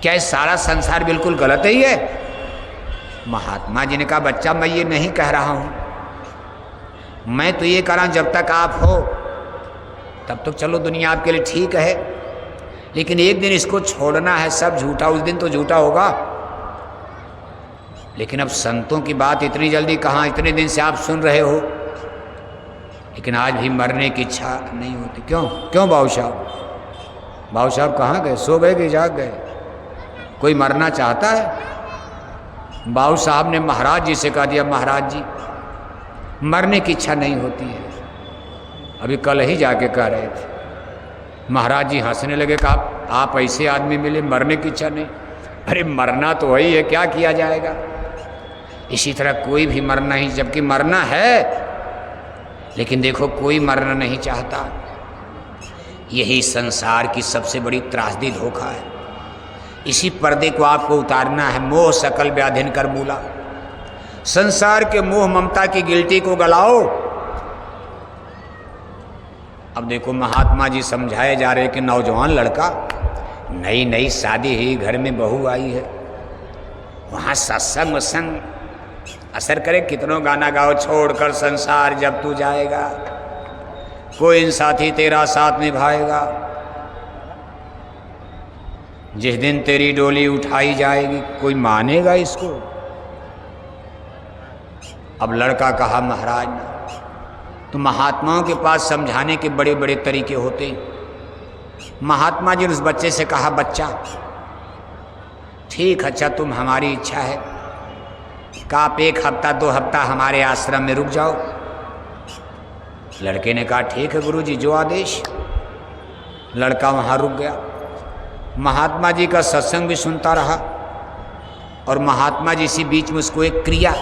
क्या ये सारा संसार बिल्कुल गलत ही है? महात्मा जी ने कहा बच्चा मैं ये नहीं कह रहा हूं, मैं तो ये कह रहा हूं जब तक आप हो तब तक चलो दुनिया आपके लिए ठीक है, लेकिन एक दिन इसको छोड़ना है, सब झूठा उस दिन तो झूठा होगा। लेकिन अब संतों की बात इतनी जल्दी कहाँ, इतने दिन से आप सुन रहे हो, लेकिन आज भी मरने की इच्छा नहीं होती। क्यों क्यों बाबू साहब? बाबू साहब कहाँ गए, सो गए कि जाग गए? कोई मरना चाहता है? बाबू साहब ने महाराज जी से कह दिया महाराज जी मरने की इच्छा नहीं होती है। अभी कल ही जाके कह रहे थे, महाराज जी हंसने लगे, कहा आप ऐसे आदमी मिले मरने की इच्छा नहीं? अरे मरना तो वही है, क्या किया जाएगा। इसी तरह कोई भी मरना ही, जबकि मरना है, लेकिन देखो कोई मरना नहीं चाहता। यही संसार की सबसे बड़ी त्रासदी धोखा है। इसी पर्दे को आपको उतारना है। मोह सकल व्याधिन कर मूला, संसार के मोह ममता की गिल्टी को गलाओ। अब देखो महात्मा जी समझाए जा रहे कि नौजवान लड़का, नई नई शादी हुई, घर में बहू आई है, वहाँ सत्संग वत्संग असर करे, कितनों गाना गाओ, छोड़कर संसार जब तू जाएगा, कोई साथी तेरा साथ निभाएगा, जिस दिन तेरी डोली उठाई जाएगी। कोई मानेगा इसको? अब लड़का कहा महाराज तो महात्माओं के पास समझाने के बड़े बड़े तरीके होते। महात्मा जी ने उस बच्चे से कहा बच्चा ठीक अच्छा तुम हमारी इच्छा है कि आप 1 हफ्ता 2 हफ्ता हमारे आश्रम में रुक जाओ। लड़के ने कहा ठीक है गुरुजी जो आदेश। लड़का वहाँ रुक गया, महात्मा जी का सत्संग भी सुनता रहा, और महात्मा जी इसी बीच में उसको एक क्रिया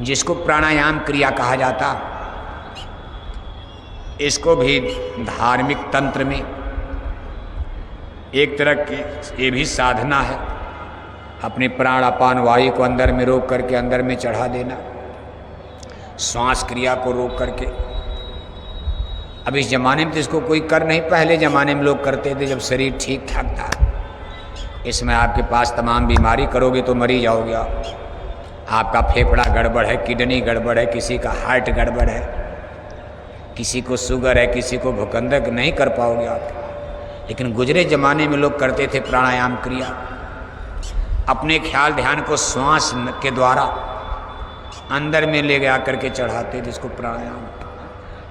जिसको प्राणायाम क्रिया कहा जाता, इसको भी धार्मिक तंत्र में एक तरह की ये भी साधना है। अपने प्राण अपान वायु को अंदर में रोक करके अंदर में चढ़ा देना, श्वास क्रिया को रोक करके। अब इस जमाने में तो इसको कोई कर नहीं, पहले जमाने में लोग करते थे जब शरीर ठीक ठाक था। इसमें आपके पास तमाम बीमारी करोगे तो मरी जाओगे आप। आपका फेफड़ा गड़बड़ है, किडनी गड़बड़ है, किसी का हार्ट गड़बड़ है, किसी को शुगर है, किसी को भूखंदक, नहीं कर पाओगे आप। लेकिन गुजरे जमाने में लोग करते थे प्राणायाम क्रिया, अपने ख्याल ध्यान को श्वास के द्वारा अंदर में ले गया करके चढ़ाते थे इसको प्राणायाम।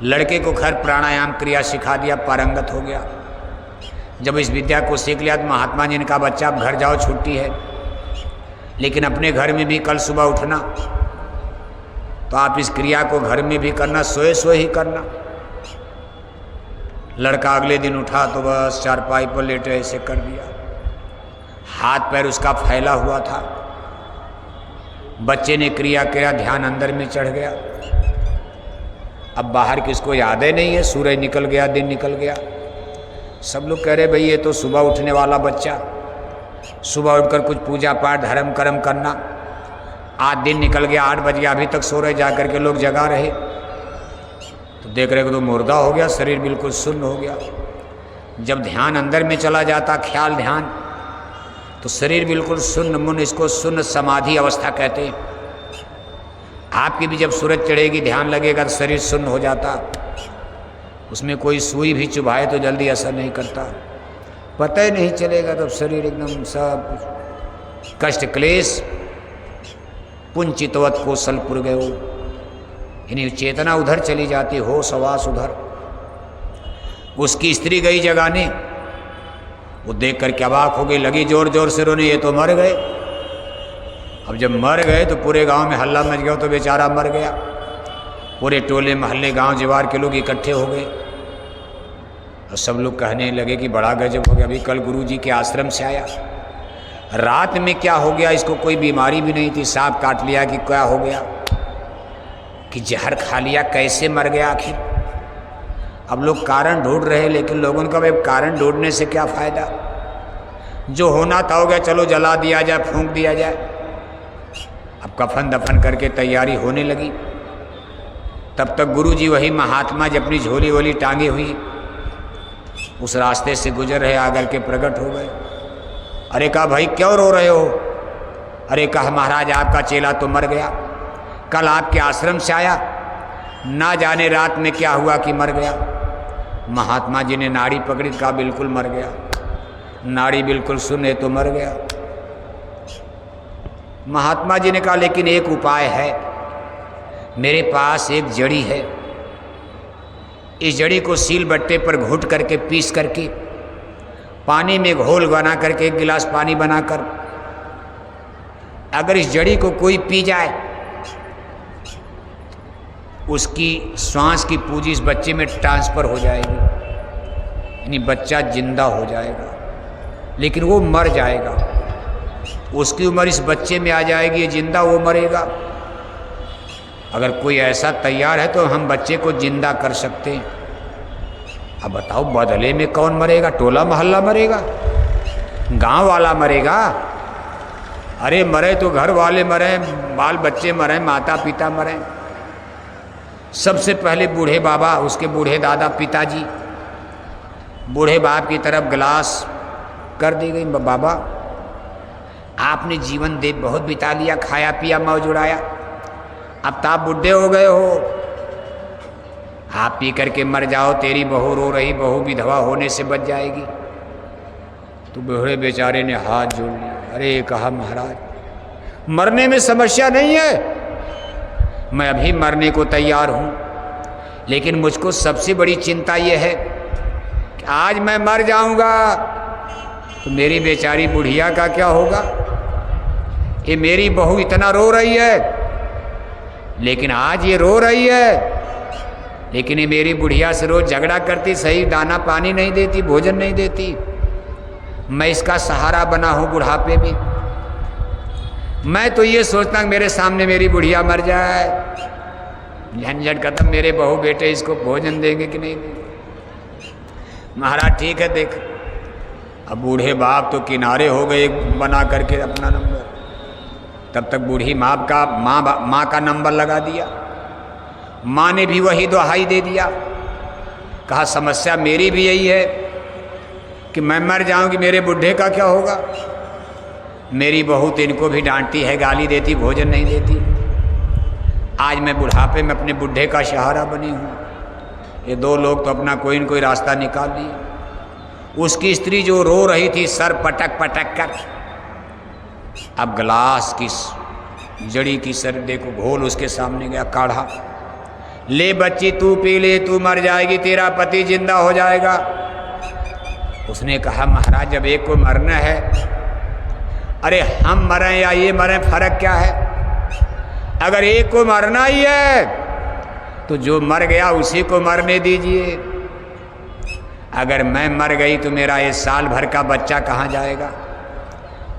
लड़के को खैर प्राणायाम क्रिया सिखा दिया, पारंगत हो गया। जब इस विद्या को सीख लिया तो महात्मा जी ने कहा बच्चा आप घर जाओ, छुट्टी है, लेकिन अपने घर में भी कल सुबह उठना, तो आप इस क्रिया को घर में भी करना, सोए सोए ही करना। लड़का अगले दिन उठा तो बस चारपाई पर लेटे ऐसे कर दिया, हाथ पैर उसका फैला हुआ था। बच्चे ने क्रिया किया, ध्यान अंदर में चढ़ गया। अब बाहर किसको याद ही नहीं है, सूरज निकल गया, दिन निकल गया। सब लोग कह रहे भाई ये तो सुबह उठने वाला बच्चा, सुबह उठकर कुछ पूजा पाठ धर्म कर्म करना। आज दिन निकल गया, 8 बज गया, अभी तक सो रहे, जाकर के लोग जगा रहे। तो देख रहे तो मुर्दा हो गया, शरीर बिल्कुल सुन्न हो गया। जब ध्यान अंदर में चला जाता, ख्याल ध्यान, तो शरीर बिल्कुल सुन्न मुन्न, इसको सुन्न समाधि अवस्था कहते हैं। आपकी भी जब सूरज चढ़ेगी, ध्यान लगेगा तो शरीर सुन्न हो जाता। उसमें कोई सुई भी चुभाए तो जल्दी असर नहीं करता, पता ही नहीं चलेगा, तब शरीर एकदम सब कष्ट क्लेश पुंचितवत कौशलपुर गए हो, यानी चेतना उधर चली जाती, होश हवास उधर। उसकी स्त्री गई जगाने, वो देख करके अवाक हो गई, लगी जोर जोर से रोने, ये तो मर गए। अब जब मर गए तो पूरे गांव में हल्ला मच गया, तो बेचारा मर गया। पूरे टोले मोहल्ले गांव जीवार के लोग इकट्ठे हो गए और सब लोग कहने लगे कि बड़ा गजब हो गया, अभी कल गुरुजी के आश्रम से आया, रात में क्या हो गया, इसको कोई बीमारी भी नहीं थी, सांप काट लिया कि क्या हो गया, कि जहर खा लिया, कैसे मर गया आखिर। अब लोग कारण ढूंढ रहे, लेकिन लोगों का भाई कारण ढूंढने से क्या फायदा, जो होना था हो गया, चलो जला दिया जाए, फूंक दिया जाए। अब कफन दफन करके तैयारी होने लगी। तब तक गुरुजी वही महात्मा जी अपनी झोली वोली टांगे हुई उस रास्ते से गुजर रहे, आकर के प्रकट हो गए। अरे कहा भाई क्यों रो रहे हो? अरे कहा महाराज आपका चेला तो मर गया, कल आपके आश्रम से आया, ना जाने रात में क्या हुआ कि मर गया। महात्मा जी ने नाड़ी पकड़ी, कहा बिल्कुल मर गया। नाड़ी बिल्कुल सुने तो मर गया। महात्मा जी ने कहा लेकिन एक उपाय है, मेरे पास एक जड़ी है, इस जड़ी को सील बट्टे पर घुट करके पीस करके पानी में घोल बना करके 1 गिलास पानी बनाकर अगर इस जड़ी को कोई पी जाए, उसकी श्वास की पूंजी इस बच्चे में ट्रांसफर हो जाएगी, यानी बच्चा जिंदा हो जाएगा, लेकिन वो मर जाएगा। उसकी उम्र इस बच्चे में आ जाएगी, ये जिंदा वो मरेगा। अगर कोई ऐसा तैयार है तो हम बच्चे को जिंदा कर सकते हैं। अब बताओ बदले में कौन मरेगा? टोला मोहल्ला मरेगा? गांव वाला मरेगा? अरे मरे तो घर वाले मरे, बाल बच्चे मरे, माता पिता मरे। सबसे पहले बूढ़े बाबा, उसके बूढ़े दादा पिताजी, बूढ़े बाप की तरफ गिलास कर दी गई, बाबा आपने जीवन दे बहुत बिता लिया, खाया पिया मौज उड़ाया, अब तो आप बुढ़े हो गए हो, आप पी करके मर जाओ, तेरी बहू रो रही, बहू विधवा होने से बच जाएगी। तो बूढ़े बेचारे ने हाथ जोड़ लिया। अरे कहा महाराज मरने में समस्या नहीं है, मैं अभी मरने को तैयार हूँ, लेकिन मुझको सबसे बड़ी चिंता ये है कि आज मैं मर जाऊँगा तो मेरी बेचारी बुढ़िया का क्या होगा? ये मेरी बहू इतना रो रही है, लेकिन आज ये रो रही है, लेकिन ये मेरी बुढ़िया से रोज झगड़ा करती, सही दाना पानी नहीं देती, भोजन नहीं देती। मैं इसका सहारा बना हूँ बुढ़ापे में। मैं तो ये सोचता हूँ मेरे सामने मेरी बुढ़िया मर जाए, झंझट खत्म, मेरे बहू बेटे इसको भोजन देंगे कि नहीं देंगे। महाराज ठीक है देख। अब बूढ़े बाप तो किनारे हो गए बना करके अपना नंबर। तब तक बूढ़ी माँ का नंबर लगा दिया। माँ ने भी वही दुहाई दे दिया, कहा समस्या मेरी भी यही है कि मैं मर जाऊंगी, मेरे बुढ़े का क्या होगा? मेरी बहू तो इनको भी डांटती है, गाली देती, भोजन नहीं देती। आज मैं बुढ़ापे में अपने बुढ़े का सहारा बनी हूँ। ये 2 लोग तो अपना कोई न कोई रास्ता निकाल लिए। उसकी स्त्री जो रो रही थी सर पटक पटक कर, अब गिलास की जड़ी की सर देखो घोल उसके सामने गया, काढ़ा, ले बच्ची तू पी ले, तू मर जाएगी, तेरा पति जिंदा हो जाएगा। उसने कहा महाराज जब एक को मरना है, अरे हम मरें या ये मरें फर्क क्या है? अगर एक को मरना ही है तो जो मर गया उसी को मरने दीजिए। अगर मैं मर गई तो मेरा ये साल भर का बच्चा कहाँ जाएगा?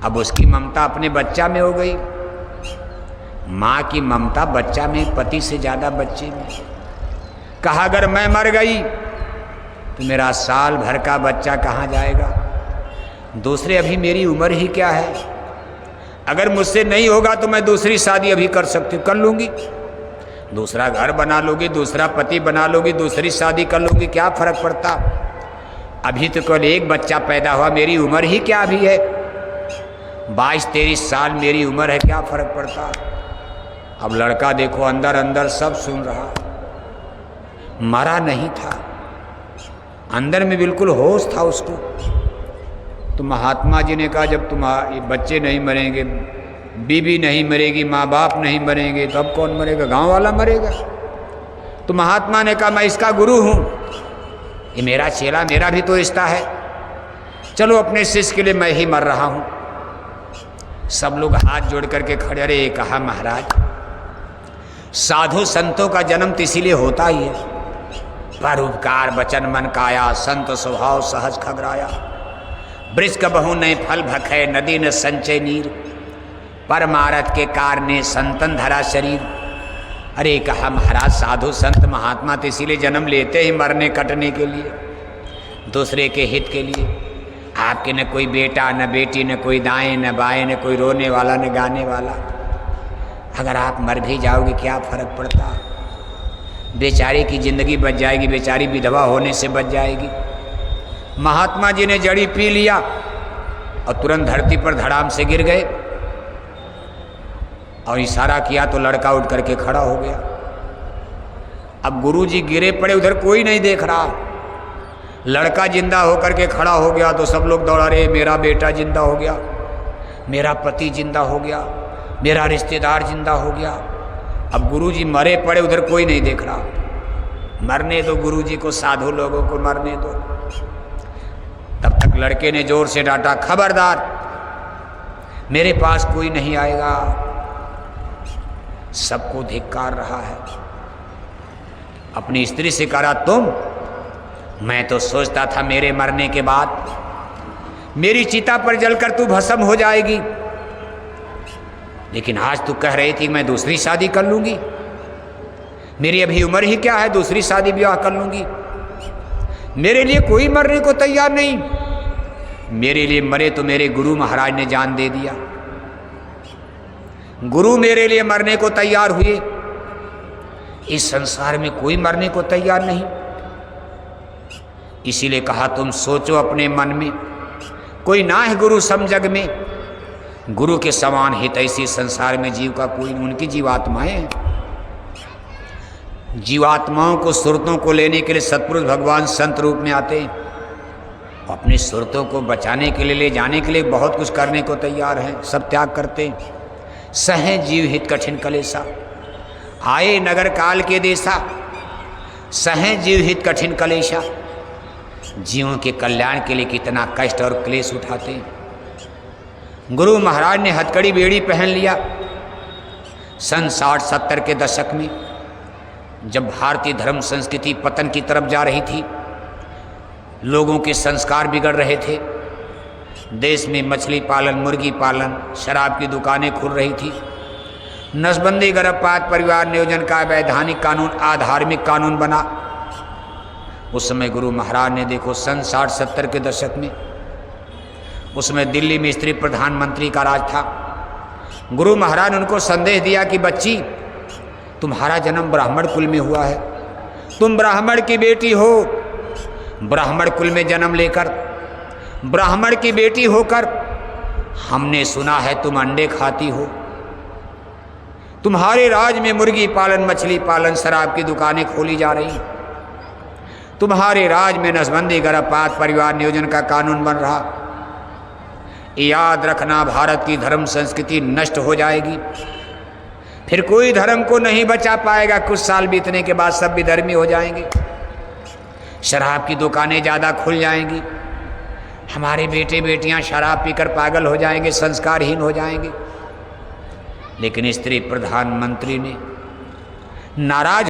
अब उसकी ममता अपने बच्चा में हो गई। माँ की ममता बच्चा में, पति से ज़्यादा बच्चे में। कहा अगर मैं मर गई तो मेरा साल भर का बच्चा कहाँ जाएगा? दूसरे अभी मेरी उम्र ही क्या है? अगर मुझसे नहीं होगा तो मैं दूसरी शादी अभी कर सकती हूँ, कर लूँगी, दूसरा घर बना लूँगी, दूसरा पति बना लूँगी, दूसरी शादी कर लूँगी, क्या फ़र्क पड़ता? अभी तो कल एक बच्चा पैदा हुआ, मेरी उम्र ही क्या अभी है? 22-23 साल मेरी उम्र है, क्या फ़र्क पड़ता? अब लड़का देखो अंदर अंदर सब सुन रहा, मरा नहीं था, अंदर में बिल्कुल होश था उसको। तो महात्मा जी ने कहा जब तुम्हारे बच्चे नहीं मरेंगे, बीवी नहीं मरेगी, माँ बाप नहीं मरेंगे, तो अब कौन मरेगा? गांव वाला मरेगा। तो महात्मा ने कहा मैं इसका गुरु हूँ, ये मेरा चेला, मेरा भी तो रिश्ता है, चलो अपने शिष्य के लिए मैं ही मर रहा हूँ। सब लोग हाथ जोड़ करके खड़े। अरे कहा महाराज साधु संतों का जन्म तो इसीलिए होता ही है, परोपकार वचन मन काया, संत स्वभाव सहज खगराया, वृक्ष बहु नहीं फल भखे, नदी न संचय नीर, परमारथ के कारणे संतन धरा शरीर। अरे कहा महाराज साधु संत महात्मा तो इसीलिए जन्म लेते ही मरने कटने के लिए, दूसरे के हित के लिए। आपके न कोई बेटा न बेटी, न कोई दाएं न बाएं, न कोई रोने वाला न गाने वाला। अगर आप मर भी जाओगे क्या फर्क पड़ता? बेचारे की जिंदगी बच जाएगी, बेचारी विधवा होने से बच जाएगी। महात्मा जी ने जड़ी पी लिया, और तुरंत धरती पर धड़ाम से गिर गए और इशारा किया तो लड़का उठ करके खड़ा हो गया। अब गुरुजी गिरे पड़े, उधर कोई नहीं देख रहा। लड़का जिंदा होकर के खड़ा हो गया तो सब लोग दौड़ा रहे, मेरा बेटा जिंदा हो गया, मेरा पति जिंदा हो गया, मेरा रिश्तेदार जिंदा हो गया। अब गुरुजी मरे पड़े, उधर कोई नहीं देख रहा। मरने दो गुरुजी को, साधु लोगों को मरने दो। तब तक लड़के ने जोर से डांटा, खबरदार, मेरे पास कोई नहीं आएगा। सबको धिक्कार रहा है। अपनी स्त्री से कहा, तुम, मैं तो सोचता था मेरे मरने के बाद मेरी चिता पर जलकर तू भस्म हो जाएगी, लेकिन आज तू कह रही थी मैं दूसरी शादी कर लूंगी। मेरी अभी उम्र ही क्या है, दूसरी शादी ब्याह कर लूंगी। मेरे लिए कोई मरने को तैयार नहीं। मेरे लिए मरे तो मेरे गुरु महाराज ने जान दे दिया। गुरु मेरे लिए मरने को तैयार हुए। इस संसार में कोई मरने को तैयार नहीं। इसीलिए कहा, तुम सोचो अपने मन में, कोई ना है गुरु सम जग में। गुरु के समान हित ऐसी संसार में जीव का कोई, उनकी जीवात्माएं हैं। जीवात्माओं को, सुरतों को लेने के लिए सतपुरुष भगवान संत रूप में आते हैं। अपनी सुरतों को बचाने के लिए, ले जाने के लिए बहुत कुछ करने को तैयार हैं, सब त्याग करते हैं। सहे जीव हित कठिन कलेसा, आए नगर काल के देसा, सहे जीव हित कठिन कलेशा। जीवों के कल्याण के लिए कितना कष्ट और क्लेश उठाते हैं। गुरु महाराज ने हथकड़ी बेड़ी पहन लिया। सन 60-70 के दशक में जब भारतीय धर्म संस्कृति पतन की तरफ जा रही थी, लोगों के संस्कार बिगड़ रहे थे, देश में मछली पालन, मुर्गी पालन, शराब की दुकानें खुल रही थी, नसबंदी, गर्भपात, परिवार नियोजन का वैधानिक कानून, अधार्मिक कानून बना। उस समय गुरु महाराज ने, देखो सन 60-70 के दशक में, उसमें दिल्ली में स्त्री प्रधानमंत्री का राज था। गुरु महाराज ने उनको संदेश दिया कि बच्ची, तुम्हारा जन्म ब्राह्मण कुल में हुआ है, तुम ब्राह्मण की बेटी हो। ब्राह्मण कुल में जन्म लेकर, ब्राह्मण की बेटी होकर, हमने सुना है तुम अंडे खाती हो। तुम्हारे राज में मुर्गी पालन, मछली पालन, शराब की दुकानें खोली जा रही। तुम्हारे राज में नसबंदी, गर्भपात, परिवार नियोजन का कानून बन रहा। याद रखना, भारत की धर्म संस्कृति नष्ट हो जाएगी, फिर कोई धर्म को नहीं बचा पाएगा। कुछ साल बीतने के बाद सब विधर्मी हो जाएंगे, शराब की दुकानें ज़्यादा खुल जाएंगी, हमारे बेटे बेटियां शराब पीकर पागल हो जाएंगे, संस्कारहीन हो जाएंगे। लेकिन स्त्री प्रधानमंत्री ने नाराज